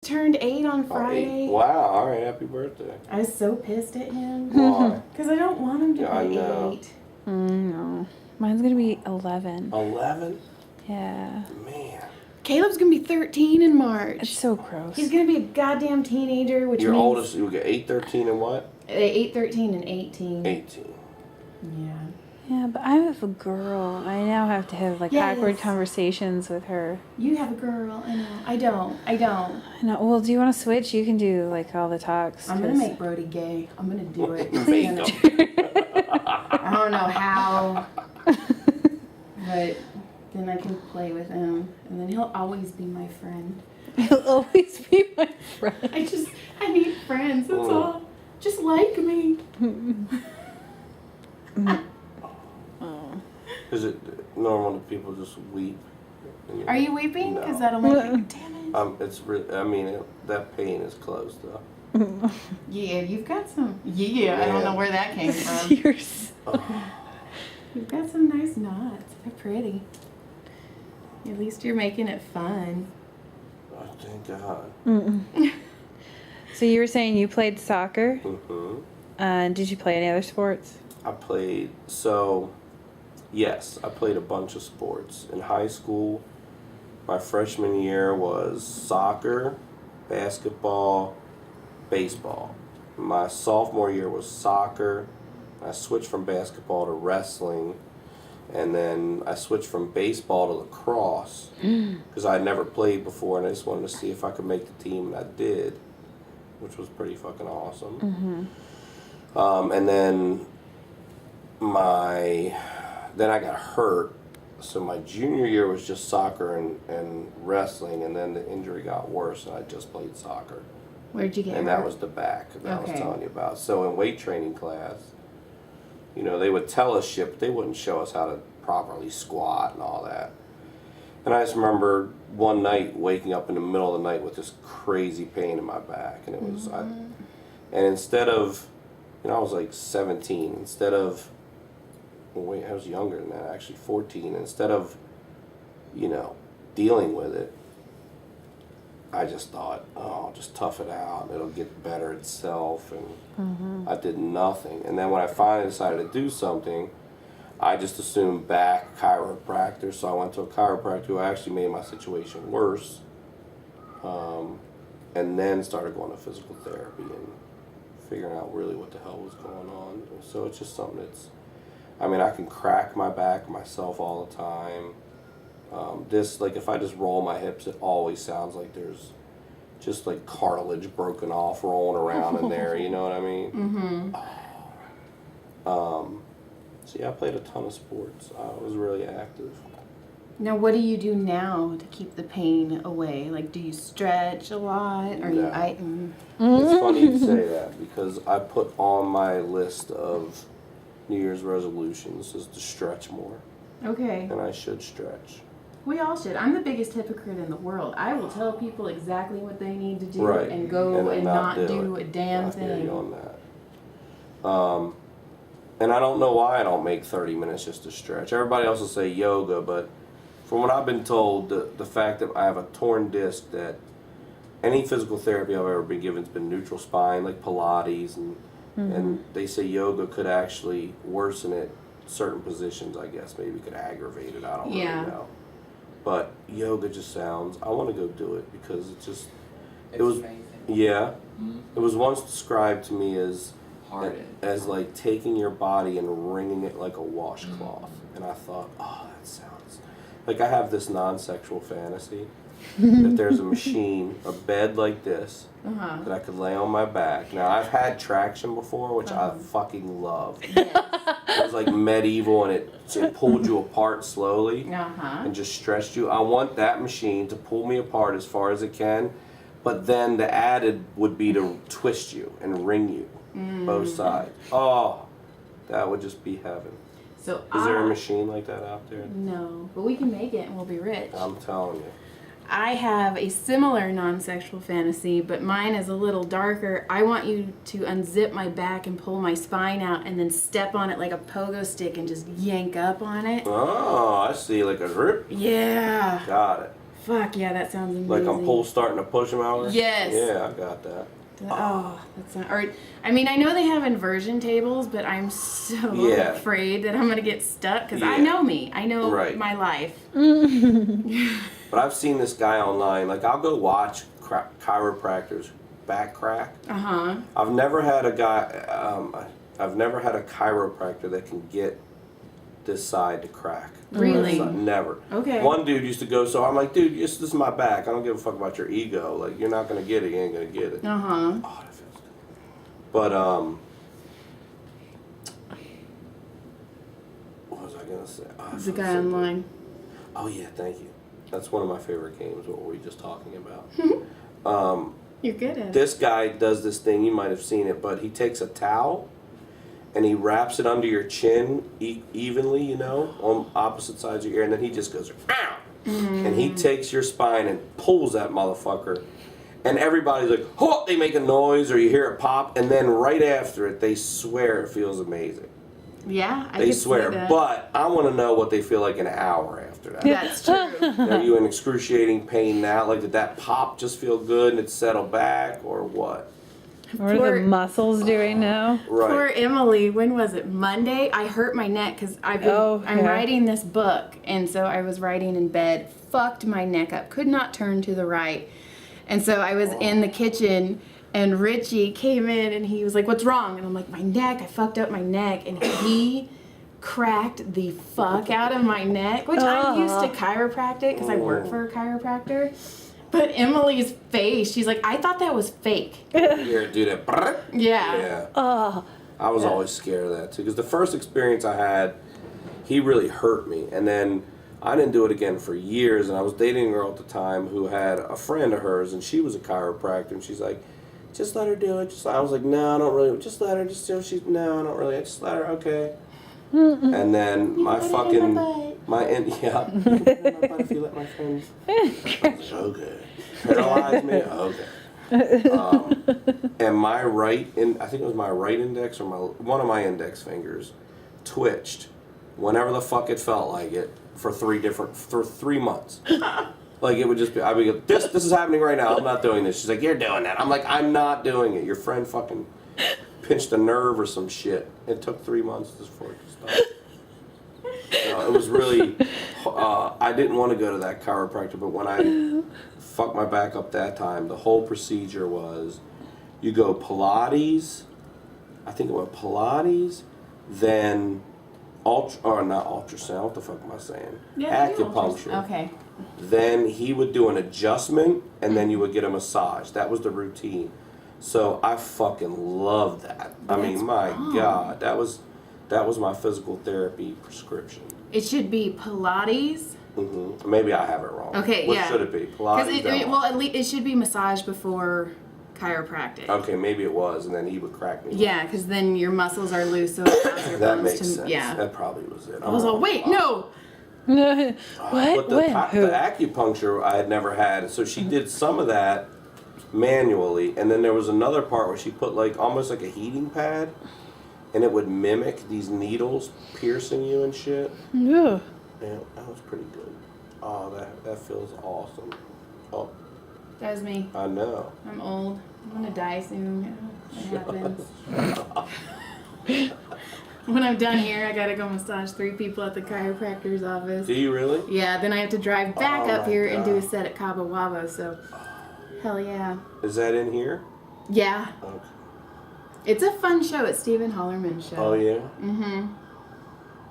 Turned 8 on Friday. 8. Wow, alright, happy birthday. I was so pissed at him. Why? Because I don't want him to Yeah, I be know. 8. No. Mine's going to be 11. 11? Yeah. Man. Caleb's going to be 13 in March. It's so gross. He's going to be a goddamn teenager, which Your means... oldest, you get 8, 13, and what? 8, 13, and 18. 18. Yeah. Yeah, but I have a girl. I now have to have like Yes. awkward conversations with her. You have a girl. I know. I don't. I know. Well, do you want to switch? You can do like all the talks. I'm going to make Brody gay. I'm going to do it. Make him. I don't know how, but then I can play with him, and then he'll always be my friend. He'll always be my friend. I need friends, that's all. Just like me. Is it normal that people just weep? Are you weeping? No. Because that'll make me, damn it. It's really, I mean, that pain is close though. Yeah, you've got some, I don't know where that came from. Tears. You've got some nice knots. They're pretty. At least you're making it fun. Oh, thank God. So you were saying you played soccer? Mm-hmm. Did you play any other sports? I played, yes, I played a bunch of sports. In high school, my freshman year was soccer, basketball, baseball. My sophomore year was soccer. I switched from basketball to wrestling. And then I switched from baseball to lacrosse because I had never played before, and I just wanted to see if I could make the team, and I did, which was pretty fucking awesome. And then I got hurt, so my junior year was just soccer and wrestling, and then the injury got worse, and I just played soccer. Where'd you get And hurt? that was the back that I was Okay. telling you about. So in weight training class, you know, they would tell us shit, but they wouldn't show us how to properly squat and all that. And I just remember one night waking up in the middle of the night with this crazy pain in my back, and it was, and instead of, you know, I was like 17. Instead of, well, wait, I was younger than that, actually 14. Instead of, you know, dealing with it, I just thought, oh, I'll just tough it out. It'll get better itself. And I did nothing. And then when I finally decided to do something, I just assumed back chiropractor. So I went to a chiropractor who actually made my situation worse. And then started going to physical therapy and figuring out really what the hell was going on. So it's just something that's, I mean, I can crack my back myself all the time. Like if I just roll my hips, it always sounds like there's just like cartilage broken off rolling around in there, you know what I mean? So yeah, I played a ton of sports. I was really active. Now, what do you do now to keep the pain away? Like, do you stretch a lot? Are you No. eating? It's funny you say that because I put on my list of New Year's resolutions is to stretch more, Okay. and I should stretch. We all should. I'm the biggest hypocrite in the world. I will tell people exactly what they need to do Right. and go then and not do it. a damn I hear thing. you on that. And I don't know why I don't make 30 minutes just to stretch. Everybody else will say yoga, but from what I've been told, the fact that I have a torn disc, that any physical therapy I've ever been given has been neutral spine, like Pilates, and they say yoga could actually worsen it. Certain positions, I guess, maybe could aggravate it. I don't really know. But yoga just sounds, I want to go do it because it just, it was, amazing. yeah, it was once described to me as like taking your body and wringing it like a washcloth. And I thought, oh, that sounds, like I have this non-sexual fantasy that there's a machine, a bed like this, that I could lay on my back. Now, I've had traction before, which I fucking love. It was like medieval, and it pulled you apart slowly and just stretched you. I want that machine to pull me apart as far as it can, but then the added would be to twist you and wring you both sides. Oh, that would just be heaven. So Is there a machine like that out there? No, but we can make it and we'll be rich. I'm telling you. I have a similar non-sexual fantasy, but mine is a little darker. I want you to unzip my back and pull my spine out and then step on it like a pogo stick and just yank up on it. Oh, I see, like a grip. Yeah. Got it. Fuck yeah, that sounds amazing. Like I'm starting to push them out? Yes. Yeah, I got that. Oh, that's not. Or, I mean, I know they have inversion tables, but I'm so Yeah. afraid that I'm gonna get stuck because I Yeah. know me. I know Right. my life. But I've seen this guy online. Like I'll go watch chiropractors back crack. I've never had a guy. I've never had a chiropractor that can get this side to crack. Really? Never. Okay. One dude used to go, so I'm like, dude, this is my back. I don't give a fuck about your ego. Like, you're not going to get it. You ain't going to get it. Oh, that feels good. But, what was I going to say? Oh, There's a guy online. Oh, yeah, thank you. That's one of my favorite games, what were we just talking about? You're good at it. This guy does this thing, you might have seen it, but he takes a towel and he wraps it under your chin evenly, you know, on opposite sides of your ear, and then he just goes, ow! And he takes your spine and pulls that motherfucker. And everybody's like, oh, they make a noise or you hear it pop, and then right after it, they swear it feels amazing. Yeah, I They could swear, see that. but I want to know what they feel like an hour after that. That's true. Are you in excruciating pain now? Like, did that pop just feel good and it settled back, or what? What are the muscles doing now? Right. Poor Emily, when was it? Monday? I hurt my neck because I'm writing this book, and so I was writing in bed, fucked my neck up, could not turn to the right. And so I was in the kitchen, and Richie came in, and he was like, what's wrong? And I'm like, my neck, I fucked up my neck. And he cracked the fuck out of my neck, which I'm used to chiropractic because I work for a chiropractor. But Emily's face, she's like, I thought that was fake. You hear it do that? Yeah. Yeah. I was always scared of that too, because the first experience I had, he really hurt me, and then I didn't do it again for years. And I was dating a girl at the time who had a friend of hers, and she was a chiropractor, and she's like, just let her do it. I was like, no, I don't really. Just let her. Just do it. No, I don't really. Just let her. Okay. And then my if you let my friends. I was like, okay. Paralyze me. Okay. And my I think it was my right index or one of my index fingers twitched whenever the fuck it felt like it for 3 months. Like it would just be, I'd be like, this is happening right now. I'm not doing this. She's like, you're doing that. I'm like, I'm not doing it. Your friend fucking pinched a nerve or some shit. It took 3 months before it stopped. It was really, I didn't want to go to that chiropractor, but when I fucked my back up that time, the whole procedure was, you go Pilates, I think it was Pilates, then not ultrasound, what the fuck am I saying? Yeah, acupuncture. Okay. Then he would do an adjustment, and then you would get a massage. That was the routine. So I fucking loved that. I mean, my God, that was my physical therapy prescription. It should be Pilates. Maybe I have it wrong. Okay, what should it be? Pilates? At least it should be massage before chiropractic. Okay, maybe it was, and then he would crack me. Yeah, because then your muscles are loose, so it allows your That bones makes to, sense. Yeah. That probably was it. I was like, wait, no. What? But the acupuncture I had never had, so she did some of that manually, and then there was another part where she put like almost like a heating pad, and it would mimic these needles piercing you and shit. Yeah. Yeah, that was pretty good. Oh, that feels awesome. Oh, That was me. I know. I'm old. I'm gonna die soon. It happens. When I'm done here, I gotta go massage 3 people at the chiropractor's office. Do you really? Yeah, then I have to drive back up my here and do a God. set at Cabo Wabo, so hell yeah. Is that in here? Yeah. Okay. It's a fun show. It's Stephen Hollerman's show. Oh yeah.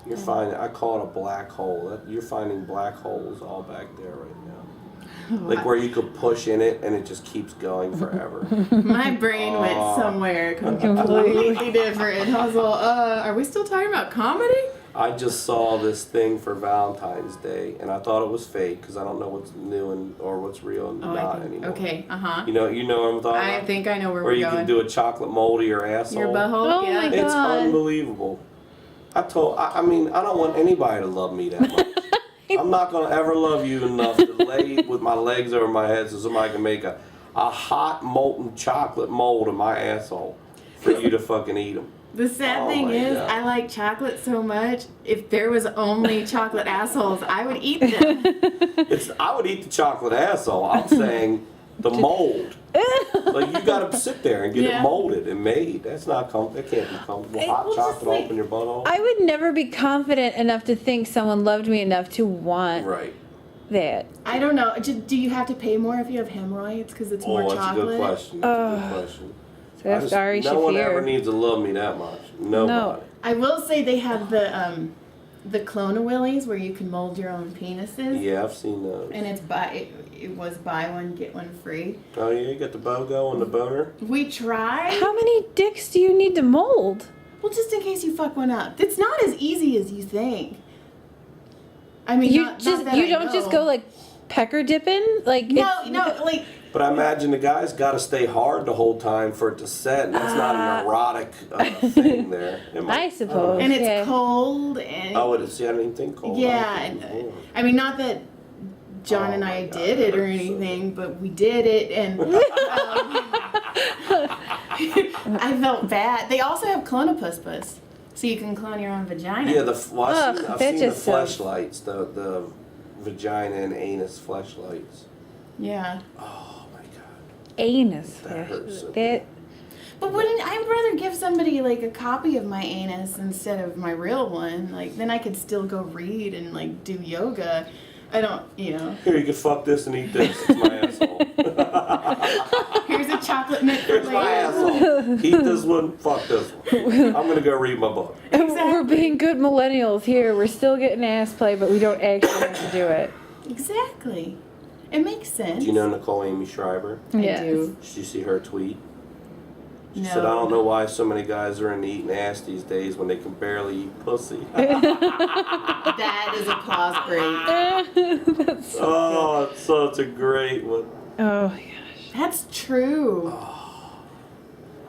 You're finding. I call it a black hole. You're finding black holes all back there right now. Like where you could push in it and it just keeps going forever. My brain went somewhere completely different. I was like, are we still talking about comedy? I just saw this thing for Valentine's Day and I thought it was fake because I don't know what's new or what's real and not anymore. Okay, You know what I'm talking about? I think I know where Where we're you going. can do a chocolate mold of your asshole. Your butthole? Oh Yeah. my God. It's unbelievable. I don't want anybody to love me that much. I'm not going to ever love you enough to lay with my legs over my head so somebody can make a hot molten chocolate mold of my asshole for you to fucking eat them. The sad Oh thing my is, God. I like chocolate so much. If there was only chocolate assholes, I would eat them. I would eat the chocolate asshole. I'm saying the mold. Like you gotta sit there and get it molded and made. That's not that can't be comfortable. Hot well, just chocolate like- open your butthole. I would never be confident enough to think someone loved me enough to want Right. that. I don't know. Do you have to pay more if you have hemorrhoids because it's more Oh, that's chocolate? a good question. That's a good question. So that's Ari no one ever Shafir. needs to love me that much. Nobody. I will say they have the Clone-A-Willies where you can mold your own penises. Yeah, I've seen those. And it was buy one get one free. Oh yeah, you got the BOGO and the boner. We tried. How many dicks do you need to mold? Well, just in case you fuck one up. It's not as easy as you think. I mean, You not just that you I don't just know. go like pecker dipping like No, like But I imagine the guy's got to stay hard the whole time for it to set, and that's not an erotic thing there. I suppose. and it's yeah. cold and Oh, it is. See, I didn't think cold. yeah. And, I mean, not that John and I did it or anything, but we did it, and I felt bad. They also have clonopus, so you can clone your own vagina. Yeah, I've Ugh, seen that the just sounds- fleshlights, the vagina and anus fleshlights. Yeah. Oh my god. Anus. That hurts so That But wouldn't I would rather give somebody like a copy of my anus instead of my real one? Like then I could still go read and like do yoga. I don't, Here, you can fuck this and eat this. It's my asshole. Here's a chocolate mint for Here's my later. asshole. Eat this one, fuck this one. I'm gonna go read my book. We're being good millennials here. We're still getting ass play, but we don't actually have to do it. Exactly. It makes sense. Do you know Nicole Amy Schreiber? I Yes. do. Did you see her tweet? She No. said, I don't know why so many guys are into eating ass these days when they can barely eat pussy. That is applause break. That's so Oh, it's such a great one. Oh my gosh. That's true.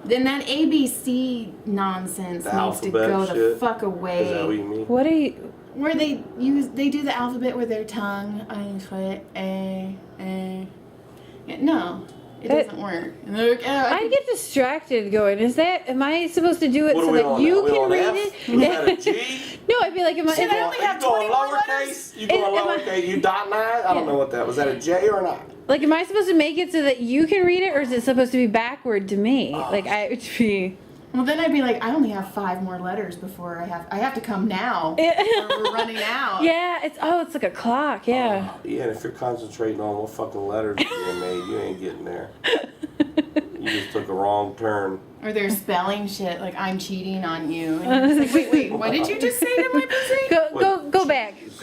Then that ABC nonsense The needs to alphabet go the shit. fuck Is that what away. you mean? What are you? Where they do the alphabet with their tongue. I foot a. Yeah, no, it That- doesn't work. And they're like, oh, I get distracted going. Am I supposed to do it What are so we that on you now? We can on read F? it? Is that a G? No, I'd be like, am I? Should I only have You going 21 lowercase? letters? You going Am I- lowercase? You dotting I? I don't know what that was. That a J or not? Like, am I supposed to make it so that you can read it, or is it supposed to be backward to me? Like, I would be. Well, then I'd be like, I only have 5 more letters before I have to come now. Or we're running out. Yeah, it's like a clock. Yeah. Yeah, and if you're concentrating on what fucking letters are being made, you ain't getting there. You just took a wrong turn. Or they're spelling shit like I'm cheating on you. And you're just like, wait, what did you just say to my pussy? Go back. Is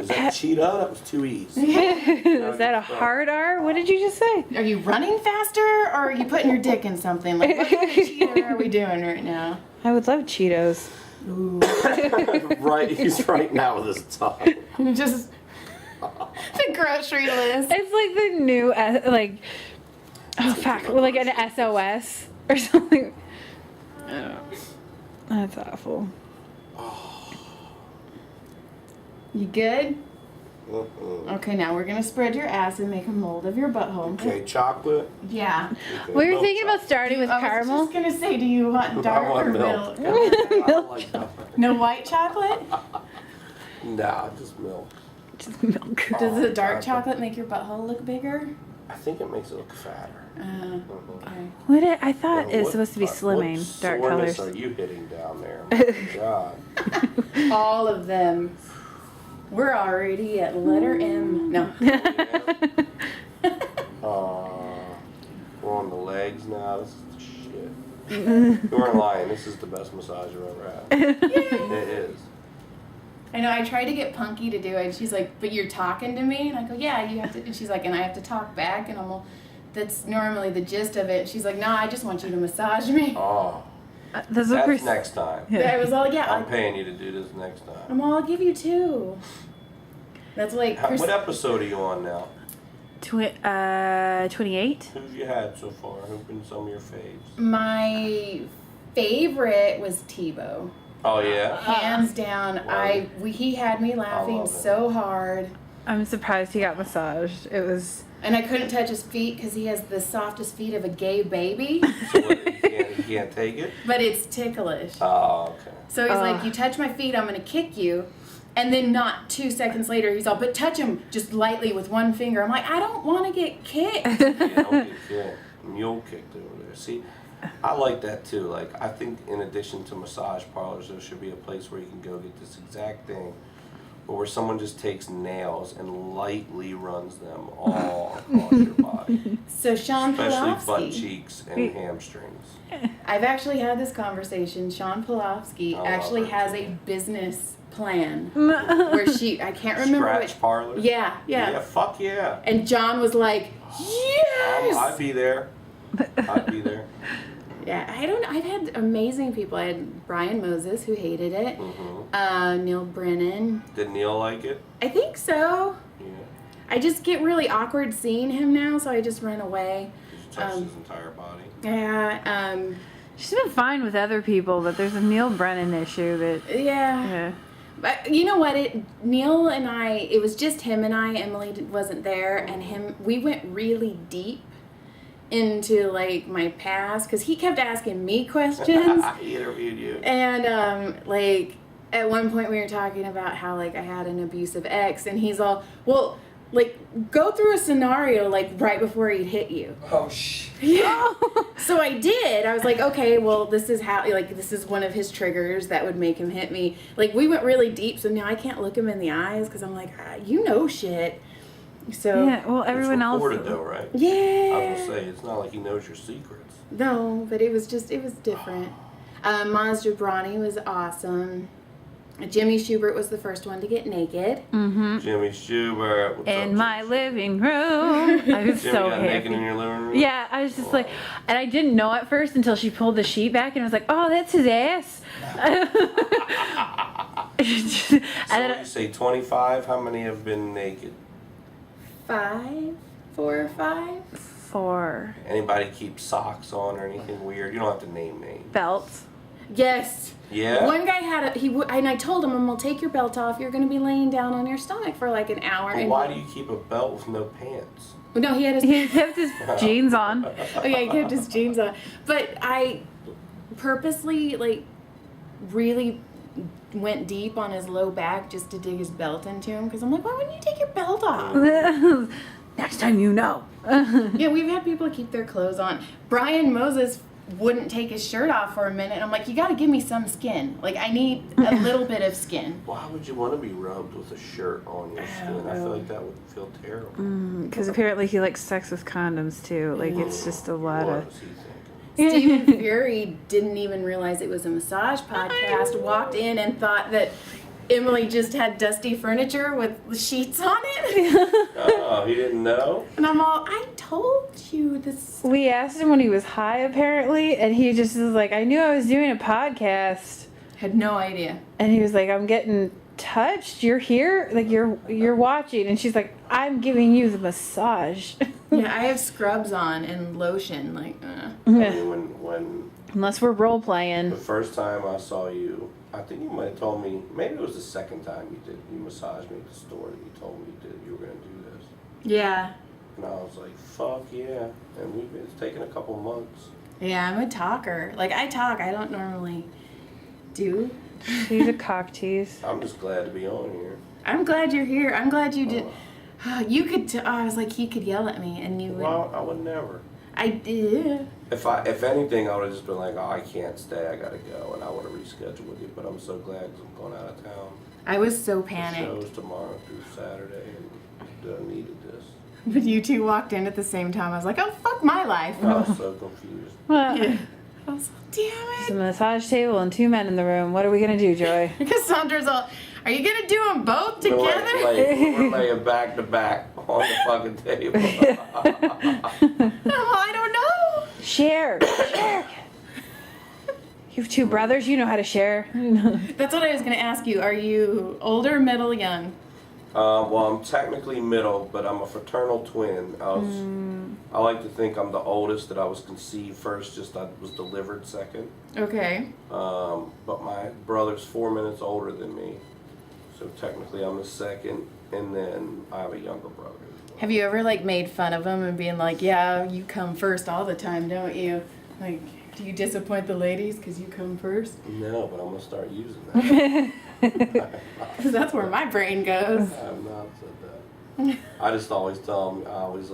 that cheetah? That was too easy. Is that a hard R? What did you just say? Are you running faster or are you putting your dick in something? Like, what kind of cheater are we doing right now? I would love Cheetos. Ooh. Right, he's right now with his tongue. Just the grocery list. It's like the new like. Oh fuck! Like an SOS or something. Oh, that's awful. You good? Mm-mm. Okay, now we're gonna spread your ass and make a mold of your butthole. Okay, chocolate. Yeah. Okay, We were milk thinking about chocolate. starting with I was caramel. just gonna say, do you want dark want or milk. milk? I don't like that. No white chocolate? Nah, just milk. Just milk. Does the dark Okay. chocolate make your butthole look bigger? I think it makes it look fatter. Okay. What I thought Now, it's what- supposed to be what slimming, dark soreness colors. are you hitting down there? My God. All of them. We're already at letter M. No. We're on the legs now. This is the shit. You weren't lying. This is the best massage I've ever had. It is. I know, I tried to get Punky to do it. She's like, but you're talking to me? And I go, yeah, you have to. And she's like, and I have to talk back? And I'm all, that's normally the gist of it. She's like, no, I just want you to massage me. Oh, That's that's next time. I was all, yeah, I'm paying you to do this next time. I'm all, I'll give you 2. That's like, What episode are you on now? 28. Who've you had so far? Who've been some of your faves? my favorite was Tebow. Oh yeah. Hands down, Wow. he had me laughing love it. so hard. I'm surprised he got massaged. It was. And I couldn't touch his feet because he has the softest feet of a gay baby. So what, he can't take it? But it's ticklish. Oh, okay. So he's like, you touch my feet, I'm going to kick you. And then not 2 seconds later, he's all, but touch him just lightly with one finger. I'm like, I don't want to get kicked. Yeah, don't get kicked. Mule kicked over there. See, I like that too. Like, I think in addition to massage parlors, there should be a place where you can go get this exact thing, but where someone just takes nails and lightly runs them all across your body. So Sean Especially Polofsky. butt cheeks and hamstrings. I've actually had this conversation. Sean Polofsky actually has a business plan where I can't remember Scratch parlor? Yeah. Yeah, fuck yeah. And John was like, yes! I'd be there. Yeah, I don't know. I've had amazing people. I had Brian Moses, who hated it. Mm-hmm. Neil Brennan. Did Neil like it? I think so. Yeah. I just get really awkward seeing him now, so I just run away. Did you touch his entire body? Yeah. She's been fine with other people, but there's a Neil Brennan issue that... Yeah. But you know what? Neil and I, it was just him and I. Emily wasn't there, and we went really deep into like my past because he kept asking me questions. He interviewed you. And like at one point we were talking about how like I had an abusive ex, and he's all, well, like go through a scenario like right before he'd hit you. Oh shit. Yeah. So I did. I was like, okay, well, this is how, like, this is one of his triggers that would make him hit me. Like, we went really deep, so now I can't look him in the eyes because I'm like, you know shit. So yeah, well, everyone else. It's recorded though, right? Yeah. I was gonna say, it's not like he knows your secrets. No, but it was different. Maz Jabrani was awesome. Jimmy Schubert was the first one to get naked. Mm-hmm. Jimmy Schubert. What's In up, my Jimmy? living room. I was Jimmy so got happy. naked in your living room? Yeah, I was just like, and I didn't know at first until she pulled the sheet back, and I was like, oh, that's his ass. So when you say 25, how many have been naked? 4 or 5. 4 Anybody keep socks on or anything weird? You don't have to name names. belts. Yes. Yeah? One guy had and I told him, I'm gonna take your belt off. You're gonna be laying down on your stomach for like an hour. Well, and why do you keep a belt with no pants? No, he had his. He kept his jeans on. Oh yeah, he kept his jeans on. But I purposely like really went deep on his low back just to dig his belt into him because I'm like, why wouldn't you take your belt off? Next time you know. Yeah, we've had people keep their clothes on. Brian Moses wouldn't take his shirt off for a minute. I'm like, you got to give me some skin. Like, I need a little bit of skin. Why would you want to be rubbed with a shirt on your skin? I feel like that would feel terrible. Because apparently he likes sex with condoms too. Like it's just a lot What of. was he thinking? Stephen Fury didn't even realize it was a massage podcast, walked in and thought that Emily just had dusty furniture with sheets on it. Oh, he didn't know? And I'm all, I told you this. We asked him when he was high apparently, and he just was like, I knew I was doing a podcast, Had no idea. and he was like, I'm getting touched. You're here, like you're watching, and she's like, I'm giving you the massage. Yeah, I have scrubs on and lotion. Like, I mean, when Unless we're role the playing. first time I saw you, I think you might have told me, maybe it was the second time you massaged me at the store that you told me you were going to do this. yeah. And I was like, fuck yeah. And it's taken a couple months. Yeah, I'm a talker. Like, I talk. I don't normally do. She's a cock tease. I'm just glad to be on here. I'm glad you're here. I'm glad you did. You could. I was like, he could yell at me, and you would. Well, I would never. I did. If anything, I would have just been like, oh, I can't stay, I gotta go, and I would have rescheduled with you. But I'm so glad because I'm going out of town. I was so The panicked. show's tomorrow through Saturday, and I needed this. But you two walked in at the same time. I was like, oh, fuck my life. I was so confused. Yeah. I was like, damn It's a it. massage table and 2 men in the room. What are we gonna do, Joy? Cassandra's all, are you going to do them both We're together? we're laying back to back on the fucking table. Oh, I don't know. Share. You have 2 brothers. You know how to share. That's what I was going to ask you. Are you older, middle, young? Well, I'm technically middle, but I'm a fraternal twin. I like to think I'm the oldest, that I was conceived first, just I was delivered second. Okay. But my brother's 4 minutes older than me, so technically I'm the second, and then I have a younger brother as Have you ever like made fun of them and being like, yeah, you come first all the time, don't you? Like, do you disappoint the ladies because you come first? No, but I'm gonna start using that. Because that's where my brain goes. I have not said that. I just always tell him. I always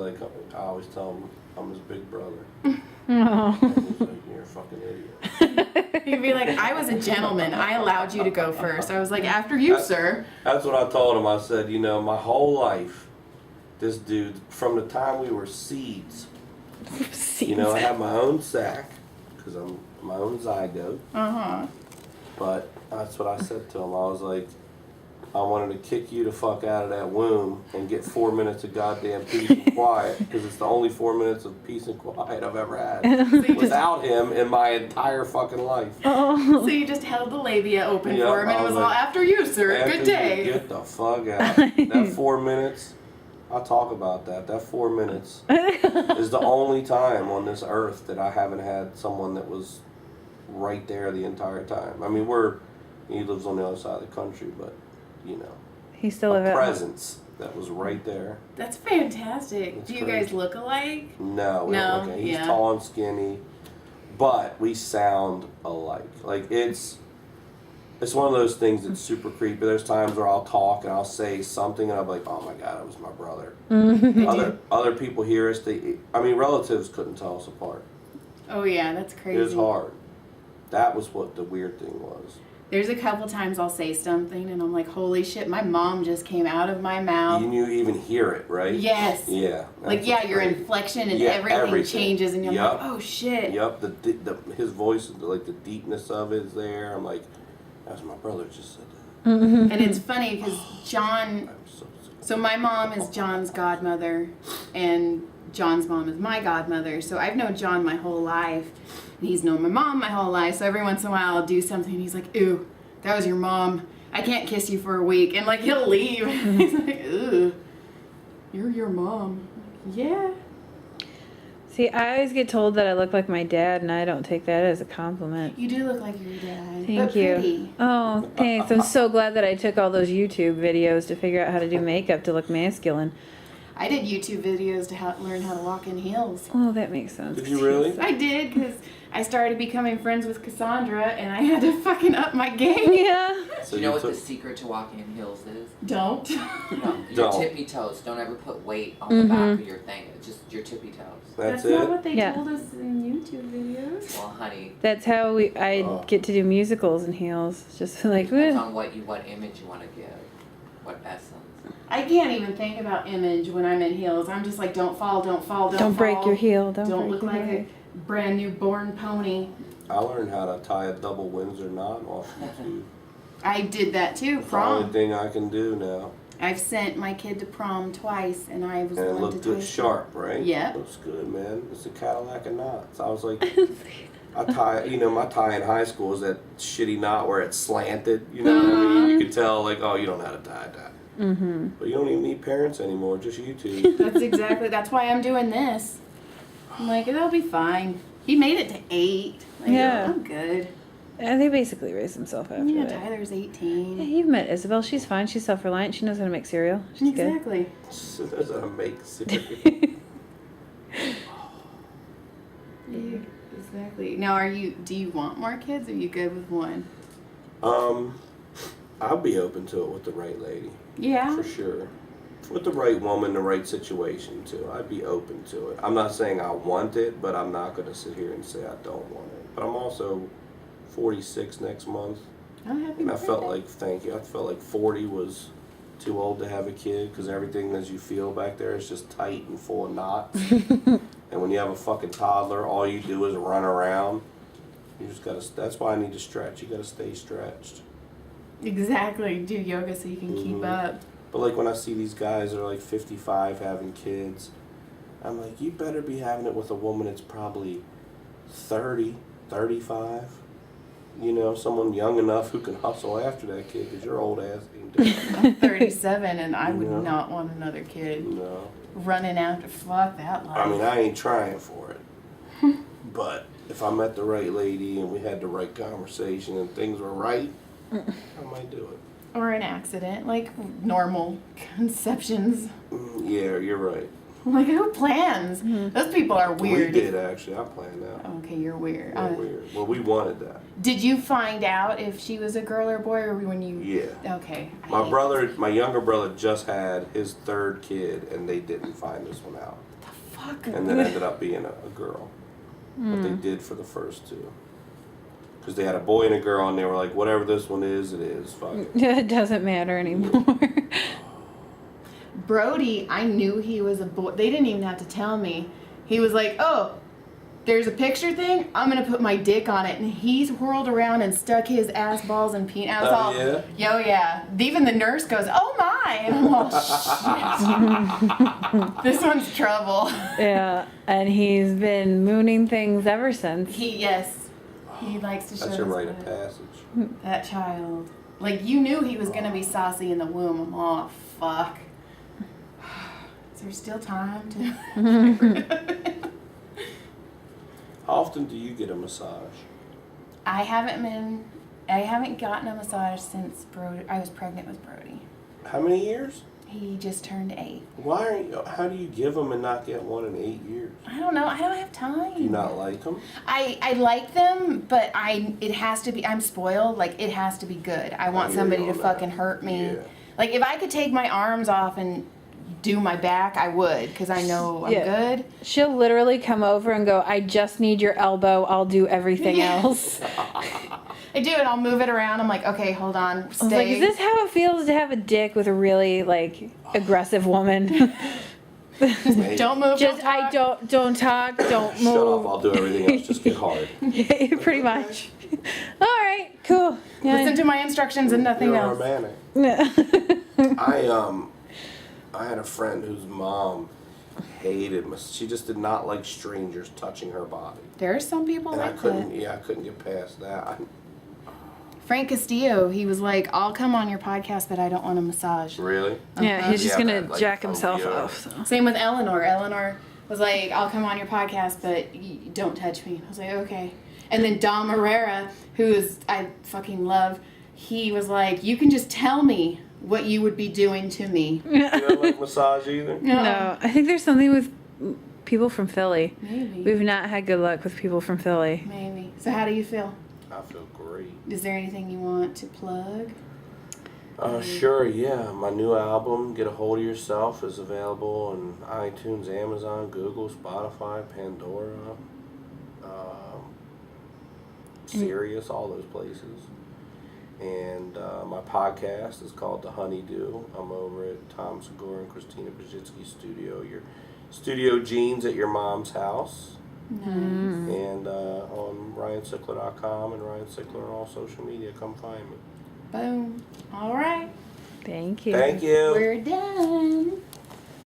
tell him I'm his big brother. Oh. And he's like, you're a fucking idiot. You'd be like, I was a gentleman. I allowed you to go first. I was like, after you, sir. That's what I told him. I said, you know, my whole life, this dude, from the time we were seeds, you know, I have my own sack because I'm my own zygote. But that's what I said to him. I was like, I wanted to kick you the fuck out of that womb and get 4 minutes of goddamn peace and quiet because it's the only 4 minutes of peace and quiet I've ever had without him in my entire fucking life. So you just held the labia open for him and it was all, after you, sir. Good day. Get the fuck out. That 4 minutes, I'll talk about that. That 4 minutes is the only time on this earth that I haven't had someone that was right there the entire time. I mean, he lives on the other side of the country, but, you know, He still a presence that was right there. That's fantastic. It's Do you crazy. guys look alike? No, we don't look. He's yeah. tall and skinny, but we sound alike. Like it's one of those things that's super creepy. There's times where I'll talk and I'll say something and I'm like, oh my god, it was my brother. Other people hear us. Relatives couldn't tell us apart. Oh yeah, that's crazy. It was hard. That was what the weird thing was. There's a couple times I'll say something and I'm like, holy shit, my mom just came out of my mouth. You even hear it, right? Yes. Yeah. Like, yeah, your inflection and everything changes and you're like, oh shit. Yep, his voice, like the deepness of it is there. I'm like, that's my brother just said that. And it's funny because John, I'm so so my mom is John's godmother and John's mom is my godmother. So I've known John my whole life. And he's known my mom my whole life. So every once in a while I'll do something and he's like, ew, that was your mom. I can't kiss you for a week. And like he'll leave. He's like, ew, you're your mom. Yeah. See, I always get told that I look like my dad, and I don't take that as a compliment. You do look like your dad. Thank but you. Pretty. Oh, thanks. I'm so glad that I took all those YouTube videos to figure out how to do makeup to look masculine. I did YouTube videos to learn how to walk in heels. Oh, that makes sense. Did you really? I did because I started becoming friends with Cassandra and I had to fucking up my game. Yeah. So You know what the secret to walking in heels is? Don't. No, your Don't. tippy toes. Don't ever put weight on the back of your thing. It's just your tippy toes. That's not it? what they Yeah. told us in YouTube videos. Well, honey, That's how I get to do musicals in heels. Just like, depends "Woo." on what image you want to give, what essence. I can't even think about image when I'm in heels. I'm just like, don't fall, don't fall, don't fall. Don't break your heel. Don't break look your like heel. a brand new born pony. I learned how to tie a double Windsor knot off YouTube. I did that too, It's the only prom. thing I can do now. I've sent my kid to prom twice and I was And it the one looked to good tie sharp, right? Yep. Looks good, man. It's a Cadillac of knots. I was like, I tie, my tie in high school is that shitty knot where it's slanted. You know what I mean? You could tell, like, oh, you don't know how to tie that. Mm-hmm. But you don't even need parents anymore, just YouTube. That's why I'm doing this. I'm like, it'll be fine. He made it to 8. Like, Yeah. I'm good. And they basically raised himself after Yeah, that. Tyler's Yeah, 18. you've met Isabel. She's fine. She's self-reliant. She knows how to make cereal. She's Exactly. So that's how to make cereal. Yeah, exactly. Now, do you want more kids or are you good with one? I'll be open to it with the right lady. Yeah. For sure. With the right woman, the right situation, too. I'd be open to it. I'm not saying I want it, but I'm not going to sit here and say I don't want it. But I'm also 46 next month. I'm happy And I with felt that. like, thank you, I felt like 40 was too old to have a kid because everything as you feel back there is just tight and full of knots. And when you have a fucking toddler, all you do is run around. You just gotta, that's why I need to stretch. You gotta stay stretched. Exactly. Do yoga so you can keep Mhm. up. But like when I see these guys that are like 55 having kids, I'm like, you better be having it with a woman that's probably 30, 35. You know, someone young enough who can hustle after that kid because your old ass ain't doing it. I'm 37 and I would Yeah. not want another kid No. running after. Fuck that life. I mean, I ain't trying for it. But if I met the right lady and we had the right conversation and things were right, I might do it. Or an accident, like normal conceptions. Yeah, you're right. Like, who plans? Those people are weird. We did, actually. I planned that. Okay, you're weird. We're weird. Well, we wanted that. Did you find out if she was a girl or boy, or when you... Yeah. Okay. My younger brother just had his third kid, and they didn't find this one out. What the fuck? And then ended up being a girl. But they did for the first two. Because they had a boy and a girl, and they were like, whatever this one is, it is. Fuck it. It doesn't matter anymore. Brody, I knew he was a boy. They didn't even have to tell me. He was like, oh, there's a picture thing. I'm going to put my dick on it. And he's whirled around and stuck his ass balls and penis. I was all, yeah? Yo, yeah. Even the nurse goes, oh my. And I'm all, shit. This one's trouble. Yeah, and he's been mooning things ever since. Yes. He likes to show That's your his rite of butt. passage. That child. Like, you knew he was going to be saucy in the womb. I'm all, fuck. Is there still time to... How often do you get a massage? I haven't gotten a massage since I was pregnant with Brody. How many years? He just turned 8. How do you give them and not get one in 8 years? I don't know. I don't have time. Do you not like them? I like them, but it has to be, I'm spoiled. Like, it has to be good. I want hear somebody you to on fucking that. hurt me. Yeah. Like, if I could take my arms off and do my back, I would, because I know I'm good. She'll literally come over and go, I just need your elbow. I'll do everything else. I do, and I'll move it around. I'm like, okay, hold on, I was stay. like, is this how it feels to have a dick with a really, like, aggressive woman? Maybe. Don't move. Just, don't talk, don't move. Shut up, I'll do everything else. Just get hard. Yeah, pretty much. All right, cool. Yeah. Listen to my instructions and nothing You're else. romantic. I had a friend whose mom hated she just did not like strangers touching her body. There are some people And like I couldn't that. I couldn't get past that. Frank Castillo, he was like, I'll come on your podcast, but I don't want a massage. Really? Yeah, he's just Yeah, gonna man, like, jack himself yeah. off. So. Same with Eleanor. Eleanor was like, I'll come on your podcast, but don't touch me. I was like, okay. And then Dom Herrera, I fucking love, he was like, you can just tell me what you would be doing to me. You don't like massage either? No, I think there's something with people from Philly. Maybe. We've not had good luck with people from Philly. Maybe. So how do you feel? I feel great. Is there anything you want to plug? Sure, yeah. My new album, Get a Hold of Yourself, is available on iTunes, Amazon, Google, Spotify, Pandora, Sirius, all those places. And my podcast is called The Honeydew. I'm over at Tom Segura and Christina Pajitsky's studio, your Studio Jeans at your mom's house. Nice. And on RyanSickler.com and Ryan Sickler on all social media. Come find me. Boom. All right. Thank you. Thank you. We're done.